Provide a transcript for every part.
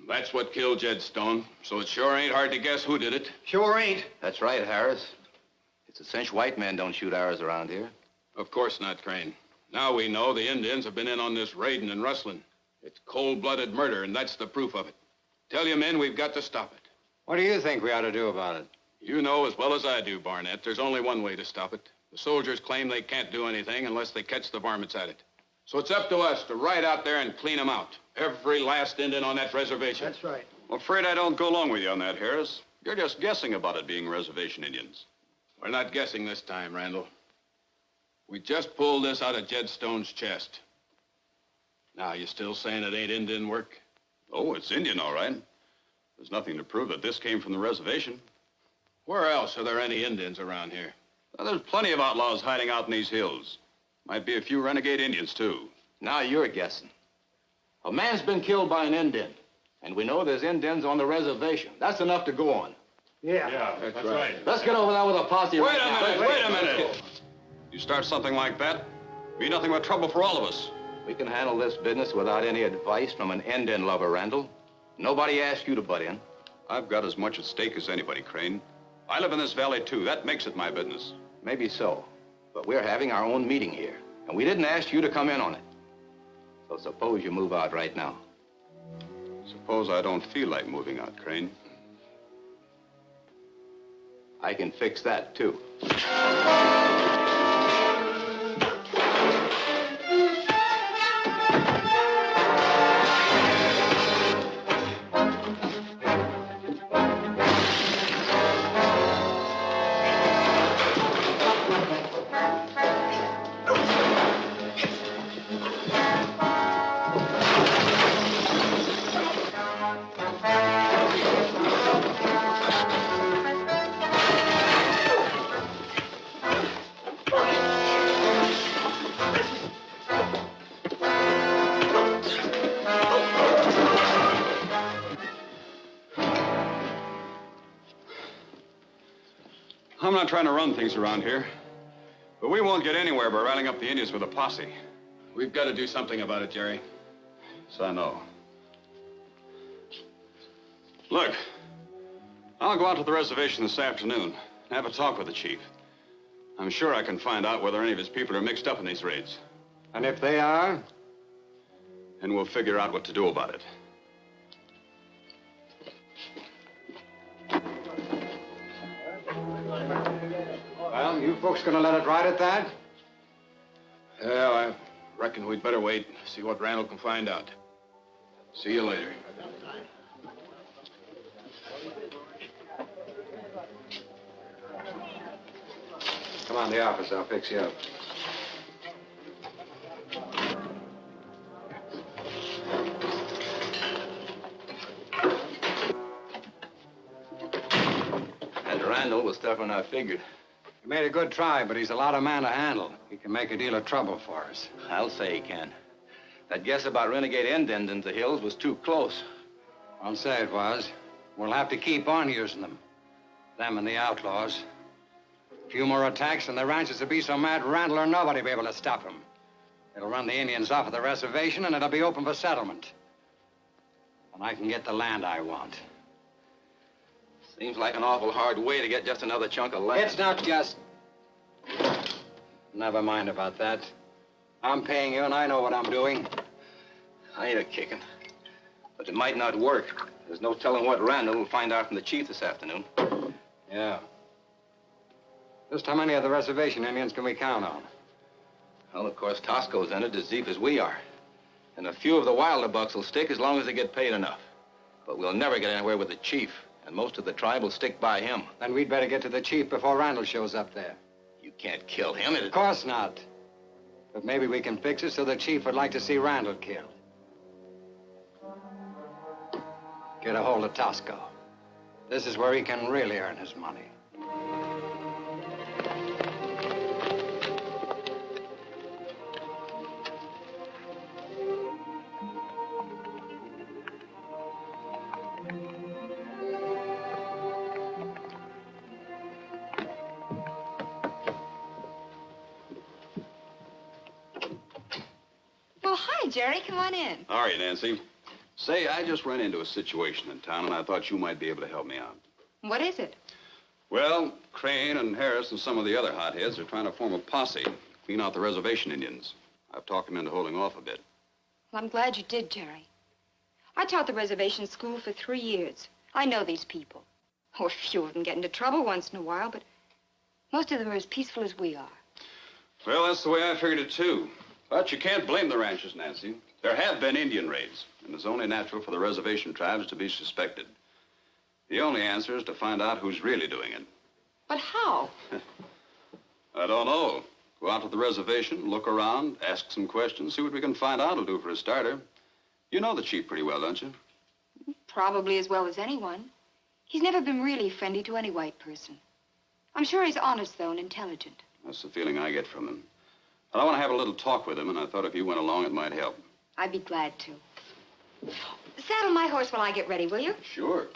That's what killed Jed Stone, so it sure ain't hard to guess who did it. Sure ain't. That's right, Harris. It's a cinch white men don't shoot arrows around here. Of course not, Crane. Now we know the Indians have been in on this raiding and rustling. It's cold-blooded murder, and that's the proof of it. Tell you men, we've got to stop it. What do you think we ought to do about it? You know as well as I do, Barnett, there's only one way to stop it. The soldiers claim they can't do anything unless they catch the varmints at it. So it's up to us to ride out there and clean them out. Every last Indian on that reservation. That's right. I'm afraid I don't go along with you on that, Harris. You're just guessing about it being reservation Indians. We're not guessing this time, Randall. We just pulled this out of Jed Stone's chest. Now, you still saying it ain't Indian work? Oh, it's Indian, all right. There's nothing to prove that this came from the reservation. Where else are there any Indians around here? Now, there's plenty of outlaws hiding out in these hills. Might be a few renegade Indians, too. Now you're guessing. A man's been killed by an Indian, and we know there's Indians on the reservation. That's enough to go on. Yeah. That's right. Let's get over there with a posse Wait a minute. You start something like that, be nothing but trouble for all of us. We can handle this business without any advice from an Indian lover, Randall. Nobody asked you to butt in. I've got as much at stake as anybody, Crane. I live in this valley, too. That makes it my business. Maybe so, but we're having our own meeting here, and we didn't ask you to come in on it. So suppose you move out right now. Suppose I don't feel like moving out, Crane. I can fix that, too. I'm not trying to run things around here, but we won't get anywhere by rallying up the Indians with a posse. We've got to do something about it, Jerry. So I know. Look, I'll go out to the reservation this afternoon and have a talk with the chief. I'm sure I can find out whether any of his people are mixed up in these raids. And if they are? And we'll figure out what to do about it. Well, you folks gonna let it ride at that? Well, I reckon we'd better wait and see what Randall can find out. See you later. Come on to the office, I'll fix you up. And Randall was tougher than I figured. He made a good try, but he's a lot of man to handle. He can make a deal of trouble for us. I'll say he can. That guess about renegade Indians in the hills was too close. I'll say it was. We'll have to keep on using them. Them and the outlaws. A few more attacks and the ranchers will be so mad Randall or nobody will be able to stop them. It'll run the Indians off of the reservation and it'll be open for settlement. And I can get the land I want. Seems like an awful hard way to get just another chunk of land. It's not just... Never mind about that. I'm paying you and I know what I'm doing. I ain't a kicking. But it might not work. There's no telling what Randall will find out from the chief this afternoon. Yeah. Just how many of the reservation Indians can we count on? Well, of course, Tosco's in it as deep as we are. And a few of the wilder bucks will stick as long as they get paid enough. But we'll never get anywhere with the chief. And most of the tribe will stick by him. Then we'd better get to the chief before Randall shows up there. You can't kill him. Of course not. But maybe we can fix it so the chief would like to see Randall killed. Get a hold of Tosco. This is where he can really earn his money. morning, Jerry. Come on in. How are you, Nancy? Say, I just ran into a situation in town, and I thought you might be able to help me out. What is it? Well, Crane and Harris and some of the other hotheads are trying to form a posse, clean out the reservation Indians. I've talked them into holding off a bit. Well, I'm glad you did, Jerry. I taught the reservation school for 3 years. I know these people. Oh, a few of them get into trouble once in a while, but most of them are as peaceful as we are. Well, that's the way I figured it, too. But you can't blame the ranchers, Nancy. There have been Indian raids, and it's only natural for the reservation tribes to be suspected. The only answer is to find out who's really doing it. But how? I don't know. Go out to the reservation, look around, ask some questions, see what we can find out will do for a starter. You know the chief pretty well, don't you? Probably as well as anyone. He's never been really friendly to any white person. I'm sure he's honest, though, and intelligent. That's the feeling I get from him. But I want to have a little talk with him, and I thought if you went along, it might help. I'd be glad to. Saddle my horse while I get ready, will you? Sure.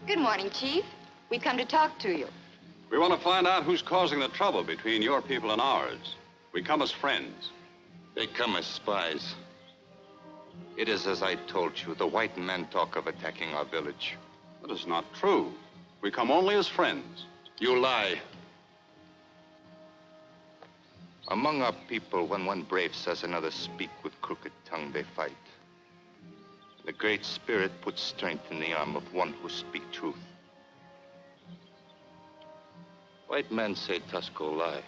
Good morning, Chief. We come to talk to you. We want to find out who's causing the trouble between your people and ours. We come as friends. They come as spies. It is as I told you. The white men talk of attacking our village. That is not true. We come only as friends. You lie. Among our people, when one brave says another speak with crooked tongue, they fight. The Great Spirit puts strength in the arm of one who speaks truth. White men say Tusco lie.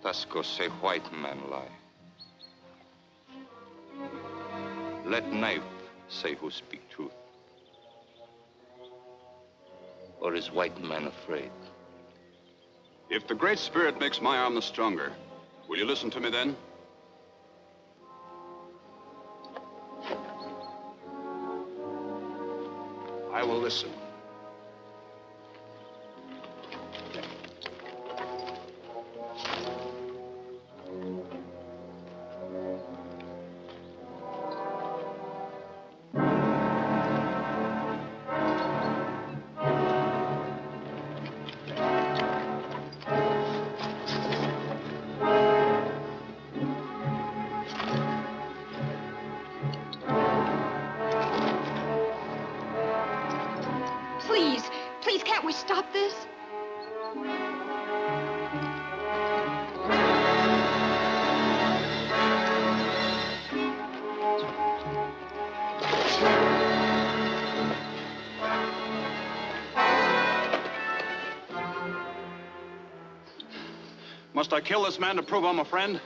Tusco say white men lie. Let knife say who speak truth. Or is white man afraid? If the Great Spirit makes my arm the stronger, will you listen to me then? I will listen. Please, can't we stop this? Must I kill this man to prove I'm a friend?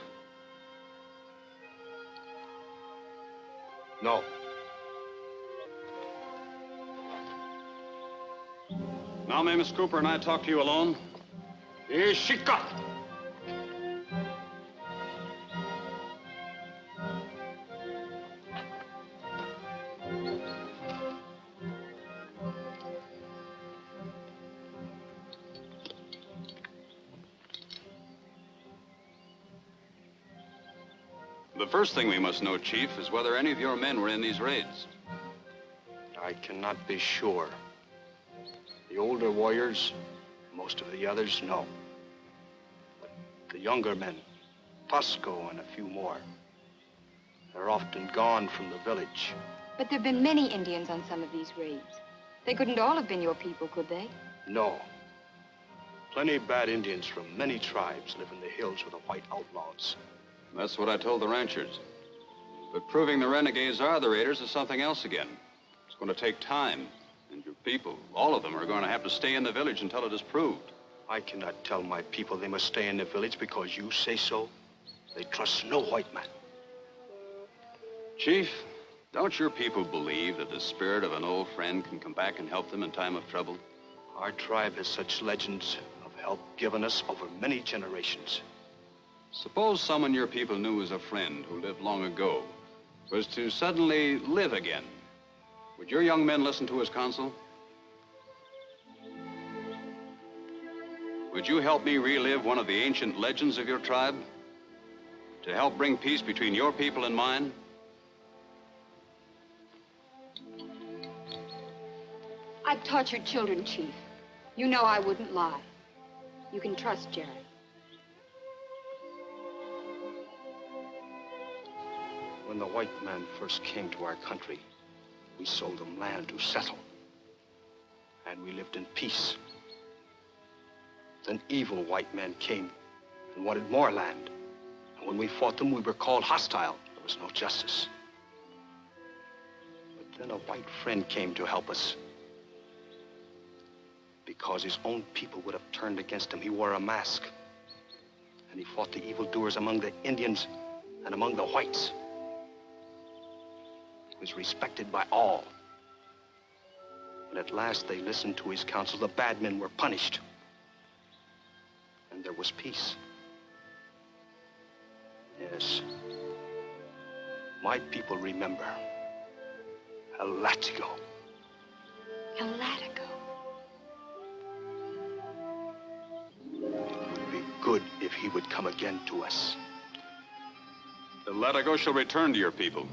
No. Now may Miss Cooper and I talk to you alone? Ishika! The first thing we must know, Chief, is whether any of your men were in these raids. I cannot be sure. The older warriors, most of the others, no. But the younger men, Tusco and a few more, they're often gone from the village. But there have been many Indians on some of these raids. They couldn't all have been your people, could they? No. Plenty of bad Indians from many tribes live in the hills with the white outlaws. That's what I told the ranchers. But proving the renegades are the raiders is something else again. It's going to take time. And your people, all of them, are going to have to stay in the village until it is proved. I cannot tell my people they must stay in the village because you say so. They trust no white man. Chief, don't your people believe that the spirit of an old friend can come back and help them in time of trouble? Our tribe has such legends of help given us over many generations. Suppose someone your people knew was a friend who lived long ago was to suddenly live again. Would your young men listen to his counsel? Would you help me relive one of the ancient legends of your tribe? To help bring peace between your people and mine? I've tortured children, Chief. You know I wouldn't lie. You can trust Jerry. When the white man first came to our country, we sold them land to settle. And we lived in peace. Then evil white men came and wanted more land. And when we fought them, we were called hostile. There was no justice. But then a white friend came to help us. Because his own people would have turned against him, he wore a mask. And he fought the evildoers among the Indians and among the whites. He was respected by all. When at last they listened to his counsel, the bad men were punished. And there was peace. Yes. My people remember. LATEGO. LATEGO. It would be good if he would come again to us. The LATEGO shall return to your people.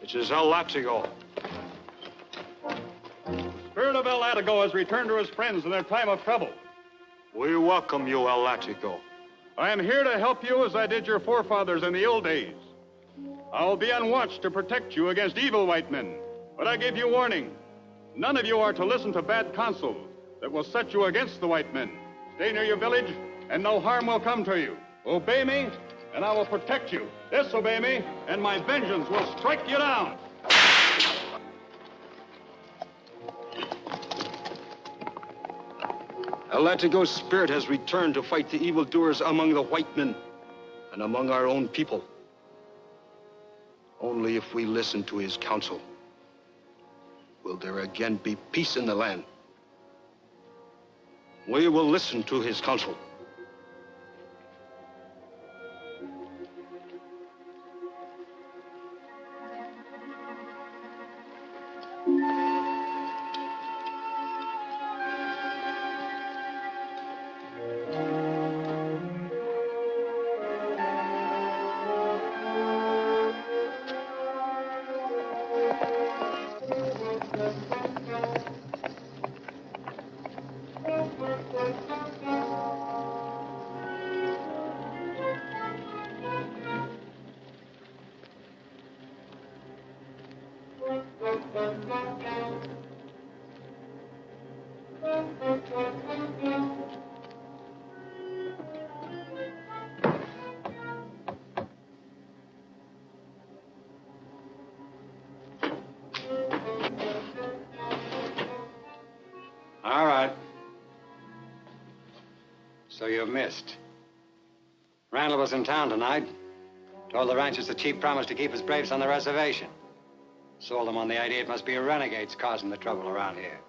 It is LATEGO. The spirit of LATEGO has returned to his friends in their time of trouble. We welcome you, LATEGO. I am here to help you as I did your forefathers in the old days. I will be on watch to protect you against evil white men. But I give you warning. None of you are to listen to bad counsel that will set you against the white men. Stay near your village, and no harm will come to you. Obey me, and I will protect you. Disobey me, and my vengeance will strike you down. LATEGO's spirit has returned to fight the evildoers among the white men and among our own people. Only if we listen to his counsel will there again be peace in the land. We will listen to his counsel. All right. So you've missed. Randall was in town tonight. Told the ranchers the chief promised to keep his braves on the reservation. Sold them on the idea it must be renegades causing the trouble around here.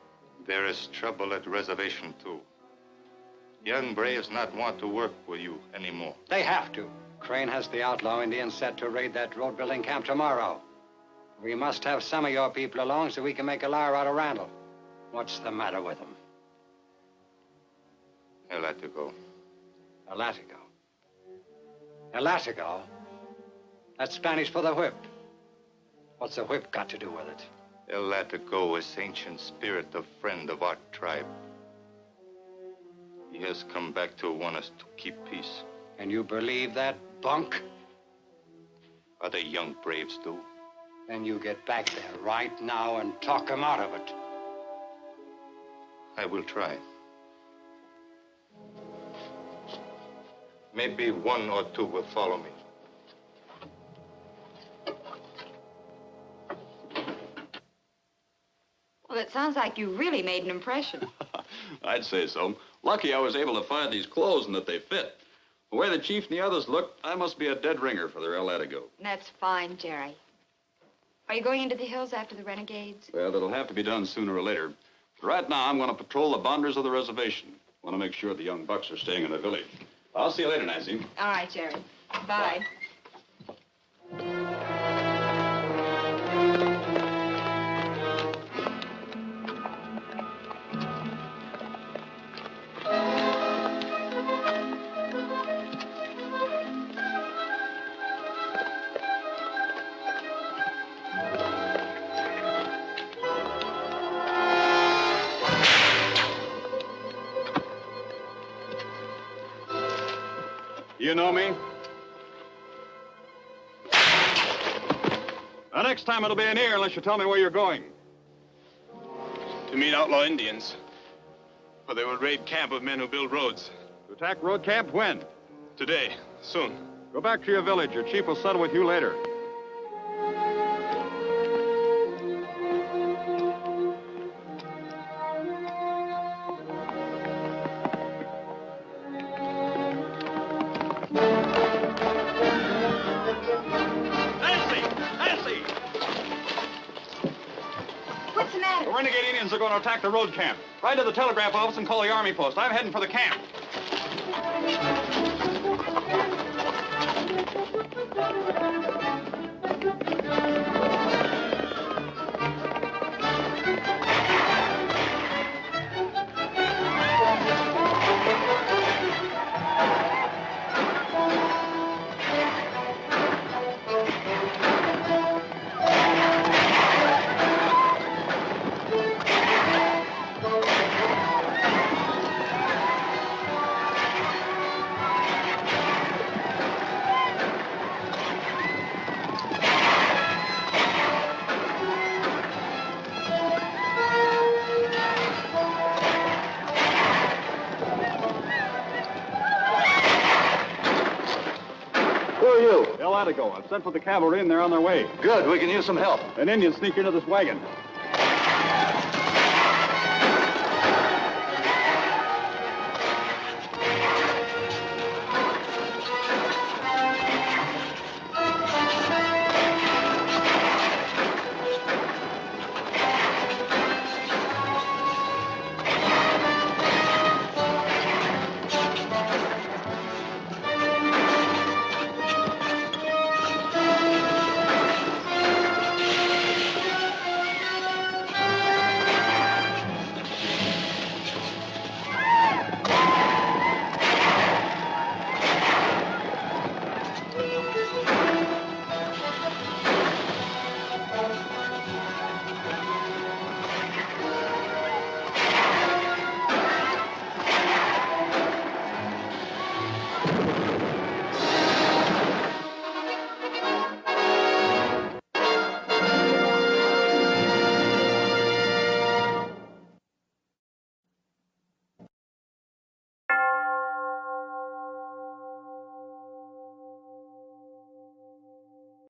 There is trouble at the reservation, too. Young braves not want to work with you anymore. They have to. Crane has the outlaw Indians set to raid that road-building camp tomorrow. We must have some of your people along so we can make a liar out of Randall. What's the matter with him? LATEGO. LATEGO. LATEGO? That's Spanish for the whip. What's the whip got to do with it? LATEGO is ancient spirit, a friend of our tribe. He has come back to want us to keep peace. And you believe that bunk? Other young braves do. Then you get back there right now and talk him out of it. I will try. Maybe one or two will follow me. Well, it sounds like you really made an impression. I'd say so. Lucky I was able to find these clothes and that they fit. The way the chief and the others look, I must be a dead ringer for their LATEGO. That's fine, Jerry. Are you going into the hills after the renegades? Well, that'll have to be done sooner or later. But right now, I'm going to patrol the boundaries of the reservation. Want to make sure the young bucks are staying in the village. I'll see you later, Nancy. All right, Jerry. Bye. You know me? The next time it'll be an ear unless you tell me where you're going. To meet outlaw Indians. For they will raid camp of men who build roads. To attack road camp when? Today. Soon. Go back to your village. Your chief will settle with you later. What's the matter? The renegade Indians are going to attack the road camp. Ride to the telegraph office and call the army post. I'm heading for the camp. LATEGO. I've sent for the cavalry and they're on their way. Good, we can use some help. An Indian sneaked into this wagon.